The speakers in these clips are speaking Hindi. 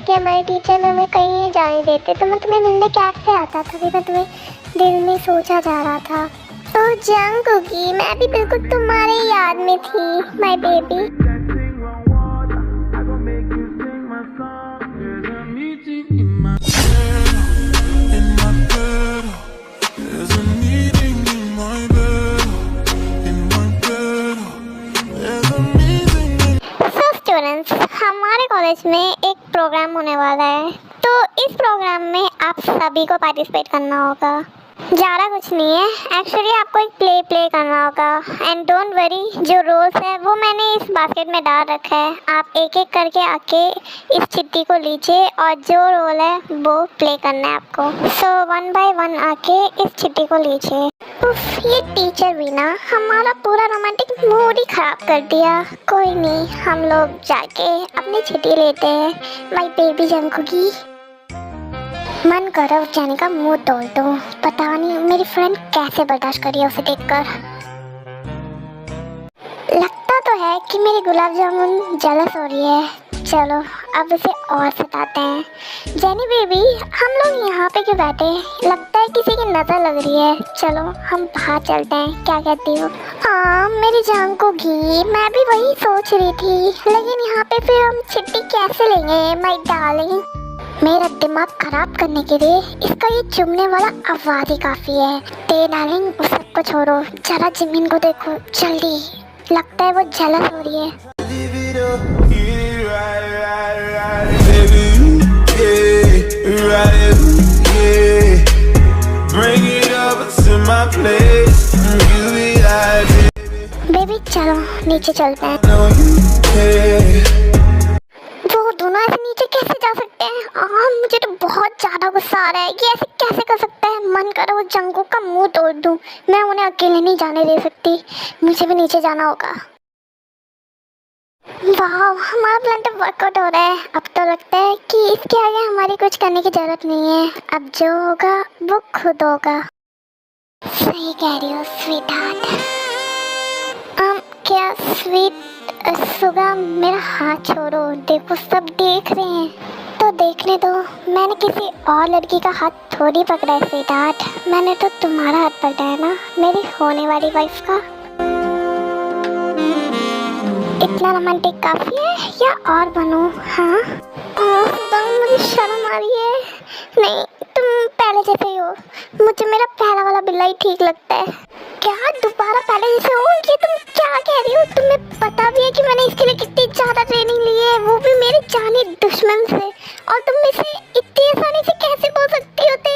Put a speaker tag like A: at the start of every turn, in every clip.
A: कि हमारे टीचर ने हमें कहीं नहीं जाने देते, तो मैं तुम्हें मिलने कैसे आता था? मैं तुम्हें दिल में सोचा जा रहा था। तो जंगकुकी, मैं भी बिल्कुल तुम्हारे याद में थी माय बेबी। स्टूडेंट्स, हमारे कॉलेज में एक प्रोग्राम होने वाला है, तो इस प्रोग्राम में आप सभी को पार्टिसिपेट करना होगा। ज़्यादा कुछ नहीं है, एक्चुअली आपको एक प्ले करना होगा। एंड डोंट वरी, जो रोल्स है वो मैंने इस बास्केट में डाल रखा है। आप एक एक करके आके इस चिट्ठी को लीजिए और जो रोल है वो प्ले करना है आपको। सो 1 बाय 1 आके इस चिट्ठी को लीजिए। उफ, ये टीचर भी ना हमारा पूरा रोमांटिक मूड ही खराब कर दिया। कोई नहीं, हम लोग जाके अपनी चिट्ठी लेते हैं। माय बेबी जंगकुकी, मन कर रहा है जाने का, मुंह तोड़ दूं। पता नहीं मेरी फ्रेंड कैसे बर्दाश्त करी उसे देखकर। लगता तो है कि मेरी गुलाब जामुन जेलस हो रही है। चलो अब उसे और सताते हैं। जेनी बेबी, हम लोग यहाँ पे क्यों बैठे? लगता है किसी की नज़र लग रही है। चलो हम बाहर चलते हैं, क्या कहती हो? हाँ मेरी जंगकुकी, मैं भी वही सोच रही थी, लेकिन यहाँ पे फिर हम चिट्ठी कैसे लेंगे माय डार्लिंग? मेरा दिमाग खराब करने के लिए इसका ये चुभने वाला आवाज ही काफी है। ते डार्लिंग, उस सबको छोड़ो, जरा जिमिन को देखो जल्दी। लगता है वो जेलस हो रही है। बेबी चलो नीचे चलते हैं। वो दोनों ऐसे नीचे कैसे जा सकते हैं? मुझे तो बहुत ज्यादा गुस्सा आ रहा है कि ऐसे कैसे कर सकते हैं। मन कर वो जंगकुक का मुंह तोड़ दूं। मैं उन्हें अकेले नहीं जाने दे सकती, मुझे भी नीचे जाना होगा। वाह, हमारा प्लान तो वर्कआउट हो रहा है। अब तो लगता है कि इसके आगे हमारी कुछ करने की जरूरत नहीं है। अब जो होगा वो खुद होगा। सही कह रही हो स्वीट हार्ट। क्या स्वीट सुगा, मेरा हाथ छोड़ो। देखो सब देख रहे हैं तो देखने दो। मैंने किसी और लड़की का हाथ थोड़ी पकड़ा है स्वीट हार्ट, मैंने तो तुम्हारा हाथ पकड़ा है ना, मेरी होने वाली वाइफ का। इतना रोमांटिक काफी है या और बनो? हाँ मुझे शर्म आ रही है। नहीं, तुम पहले जैसे ही हो। मुझे मेरा पहला वाला बिल्ला ही ठीक लगता है। क्या दोबारा पहले जैसे हो? ये तुम क्या कह रही हो? तुम्हें पता भी है कि मैंने इसके लिए कितनी ज्यादा ट्रेनिंग ली है, वो भी मेरे जाने दुश्मन से, और तुम इसे इतनी आसानी से कैसे बोल सकती होते?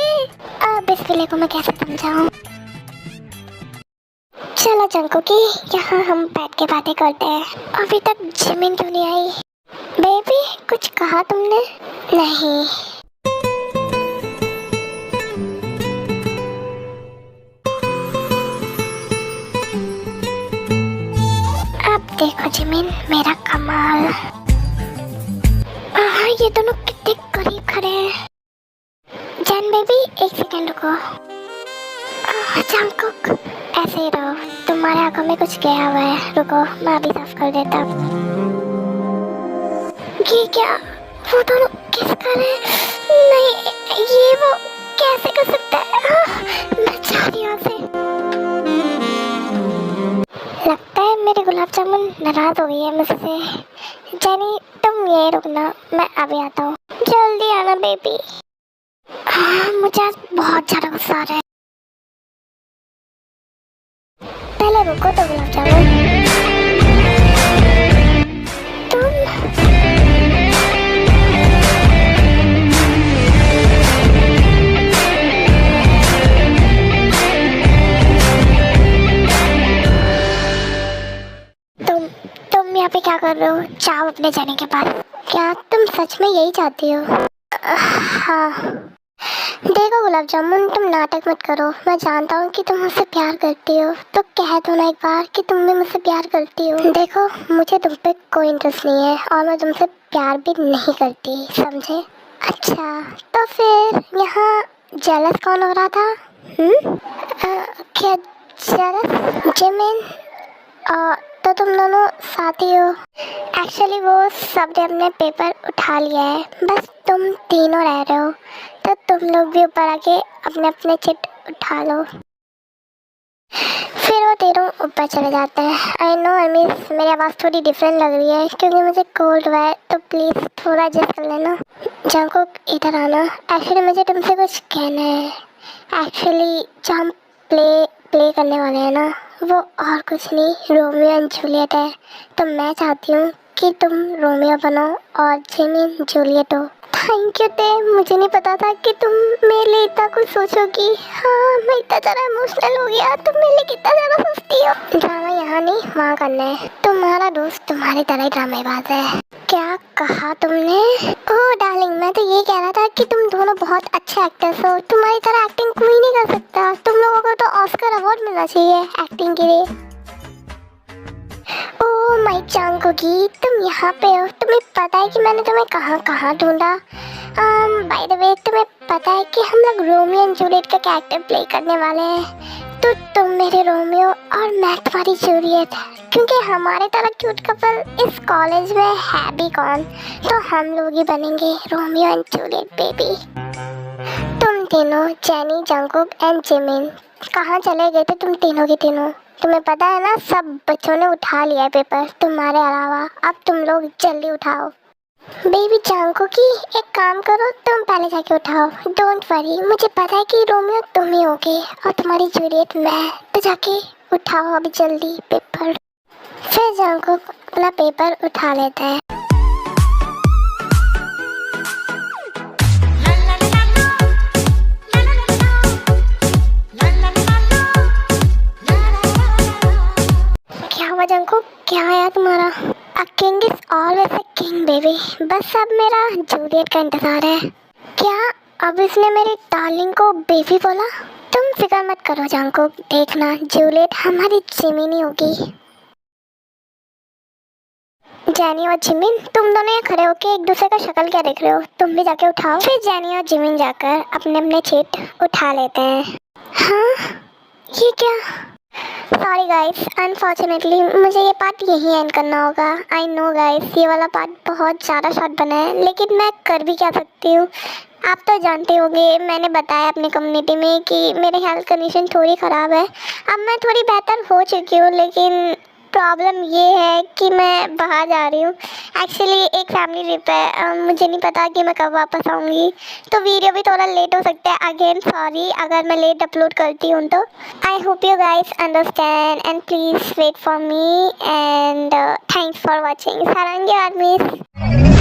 A: अब इस बिल्ले को मैं कैसे समझाऊं? चलो जंगकुकी, यहाँ हम बैठ के बातें करते हैं। अभी तक जिमिन क्यों नहीं आई? बेबी कुछ कहा तुमने? नहीं। अब देखो जिमिन, मेरा कमाल। ये दोनों कितने करीब खड़े हैं। जैन बेबी एक सेकंड रुको। जंगकुक ऐसे ही रहो, तुम्हारे आंखों में कुछ गया हुआ है। रुको मैं अभी साफ कर देता हूँ। ये क्या? वो दोनों किस कर रहे हैं? नहीं, ये वो कैसे कर सकता है? मैं जा रही हूँ से। लगता है मेरी गुलाब जामुन नाराज हो गई है मुझसे। जेनी तुम ये रुकना, मैं अभी आता हूँ। जल्दी आना बेबी। मुझे आज बहुत ज्यादा गुस्सा आ रहा है। पहले रुको तो गुलाब जामुन। तुम यहाँ पे क्या कर रहे हो? जाओ अपने जाने के पास। क्या तुम सच में यही चाहती हो? हाँ देखो गुलाब जामुन, तुम नाटक मत करो। मैं जानता हूँ कि तुम मुझसे प्यार करती हो, तो कह दो ना एक बार कि तुम भी मुझसे प्यार करती हो। देखो मुझे तुम पे कोई इंटरेस्ट नहीं है और मैं तुमसे प्यार भी नहीं करती, समझे? अच्छा तो फिर यहाँ जेलस कौन हो रहा था? क्या जेलस? जिमिन? तो तुम दोनों साथी हो। एक्चुअली वो सब ने अपने पेपर उठा लिया है, बस तुम तीनों रह रहे हो, तो तुम लोग भी ऊपर आके अपने अपने चिट उठा लो। फिर वो तीनों ऊपर चले जाते हैं। आई नो आई मिस, मेरी आवाज़ थोड़ी डिफरेंट लग रही है क्योंकि मुझे कोल्ड हुआ है, तो प्लीज़ थोड़ा एडजस्ट कर लेना। जंकुक इधर आना, एक्चुअली मुझे तुमसे कुछ कहना है। एक्चुअली जो हम प्ले करने वाले हैं ना, वो और कुछ नहीं, रोमियो एंड जूलियट है। तो मैं चाहती हूँ कि तुम रोमियो बनो और जिमिन जूलियट हो। थैंक यू ते, मुझे नहीं पता था कि तुम मेरे लिए इतना कुछ सोचोगी। हाँ, मैं इतना ज़्यादा इमोशनल हो गया, तुम मेरे लिए कितना ज़्यादा सोचती हो। ड्रामा यहाँ नहीं वहाँ करना है। तुम्हारा दोस्त तुम्हारी तरह ही ड्रामेबाज है। क्या कहा तुमने? ओह डार्लिंग, मैं तो ये कह रहा था कि तुम दोनों बहुत अच्छे एक्टर्स हो, तुम्हारी तरह एक्टिंग कोई नहीं कर सकता। तुम लोगों को तो ऑस्कर अवार्ड मिलना चाहिए एक्टिंग के लिए। ओह माय चांगुकी, तुम यहाँ पे हो। तुम्हें पता है कि मैंने तुम्हें कहाँ कहाँ ढूंढा? बाय द वे, तुम्हें पता है कि हम लोग रोमियो एंड जूलियट का कैरेक्टर प्ले करने वाले हैं। तो तुम मेरे रोमियो और मैं तुम्हारी जूलियट, क्योंकि हमारे तरह क्यूट कपल इस कॉलेज में है भी कौन, तो हम लोग ही बनेंगे रोमियो एंड जूलियट बेबी। तुम तीनों, जेनी, जंकुक एंड जिमिन, कहाँ चले गए थे तुम तीनों के तीनों? तुम्हें पता है ना, सब बच्चों ने उठा लिया है पेपर तुम्हारे अलावा। अब तुम लोग जल्दी उठाओ। बेबी जंकुकी, एक काम करो, तुम पहले जाके उठाओ। डोंट वरी, मुझे पता है कि रोमियो तुम ही होगे और तुम्हारी जूलियट मैं। तो जाके उठाओ अभी जल्दी पेपर। फिर जंकुक अपना पेपर उठा लेता है। क्या हुआ जंकुक, क्या आया तुम्हारा? A king is always a king baby, बस अब मेरा जूलियट का इंतजार है। क्या अब इसने मेरी डार्लिंग को बेबी बोला? तुम फिक्र मत करो जंकुक, देखना जूलियट हमारी जिमिनी होगी। जेनी और जिमिन, तुम दोनों यहाँ खड़े होके एक दूसरे का शक्ल क्या देख रहे हो? तुम भी जाके उठाओ। फिर जेनी और जिमिन जाकर अपने अपने चिट उठा लेते हैं। हाँ, ये क्या? सॉरी गाइस, अनफॉर्चुनेटली मुझे ये पार्ट यहीं एंड करना होगा। आई नो गाइस, ये वाला पार्ट बहुत ज़्यादा शॉर्ट बना है, लेकिन मैं कर भी क्या सकती हूँ। आप तो जानते होंगे, मैंने बताया अपनी कम्युनिटी में कि मेरी हेल्थ कंडीशन थोड़ी ख़राब है। अब मैं थोड़ी बेहतर हो चुकी हूँ, लेकिन प्रॉब्लम ये है कि मैं बाहर जा रही हूँ। एक्चुअली एक फैमिली ट्रिप है, मुझे नहीं पता कि मैं कब वापस आऊँगी, तो वीडियो भी थोड़ा लेट हो सकता है। अगेन सॉरी अगर मैं लेट अपलोड करती हूँ तो। I hope you guys understand and please wait for me and thanks for watching. Sarangi army.